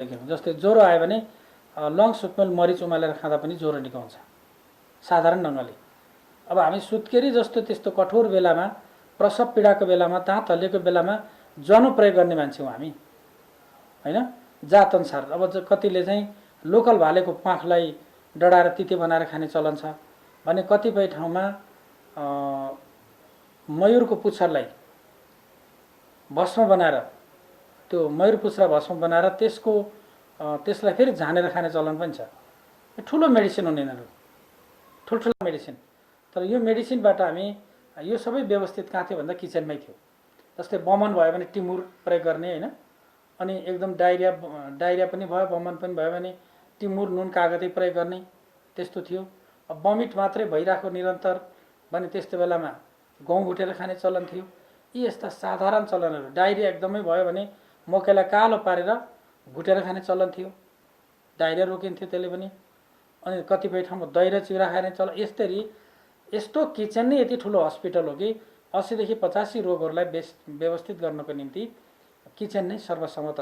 जस्तै ज्वरो आयो भने लङ सुक्मेल मरिच उमालेर खाँदा पनि ज्वरो निकाउँछ साधारण ढङ्गले। अब हामी सुत्केरी जस्तो त्यस्तो कठोर बेलामा, प्रसव पीडाको बेलामा, दाँत हल्लिएको बेलामा ज्वानो प्रयोग गर्ने मान्छे हौँ हामी, हैन? जात अनुसार अब कतिले चाहिँ लोकल भालेको प्वाखलाई डढाएर तिते बनाएर खाने चलन छ भने कतिपय ठाउँमा मयूरको पुच्छरलाई भस्म बनाएर, त्यो मयूर पुच्छर भस्म बनाएर त्यसलाई फेरि झानेर खाने चलन पनि छ। ठुलो मेडिसिन हुने यिनीहरू, ठुल्ठुला मेडिसिन। तर यो मेडिसिनबाट हामी यो सबै व्यवस्थित कहाँ थियो भन्दा किचनमै थियो। जस्तै बमन भयो भने टिमुर प्रयोग गर्ने, हैन? अनि एकदम डाइरिया पनि भयो, बमन पनि भयो भने टिमुर नुन कागतै प्रयोग गर्ने, त्यस्तो थियो। अब बमिट मात्रै भइरहेको निरन्तर भने त्यस्तो बेलामा गहुँ भुटेर खाने चलन थियो। यी यस्ता साधारण चलनहरू। डाइरिया एकदमै भयो भने मकैलाई कालो पारेर भुटेर खाने चलन थियो, डाइरिया रोकिन्थ्यो त्यसले पनि। अनि कतिपय ठाउँमा दही र चिउरा खाने चलन। यस्तो किचन नै यति ठुलो हस्पिटल हो कि 80 देखि 85 रोगहरूलाई व्यवस्थित गर्नको निम्ति किचन नै सर्वसम्मत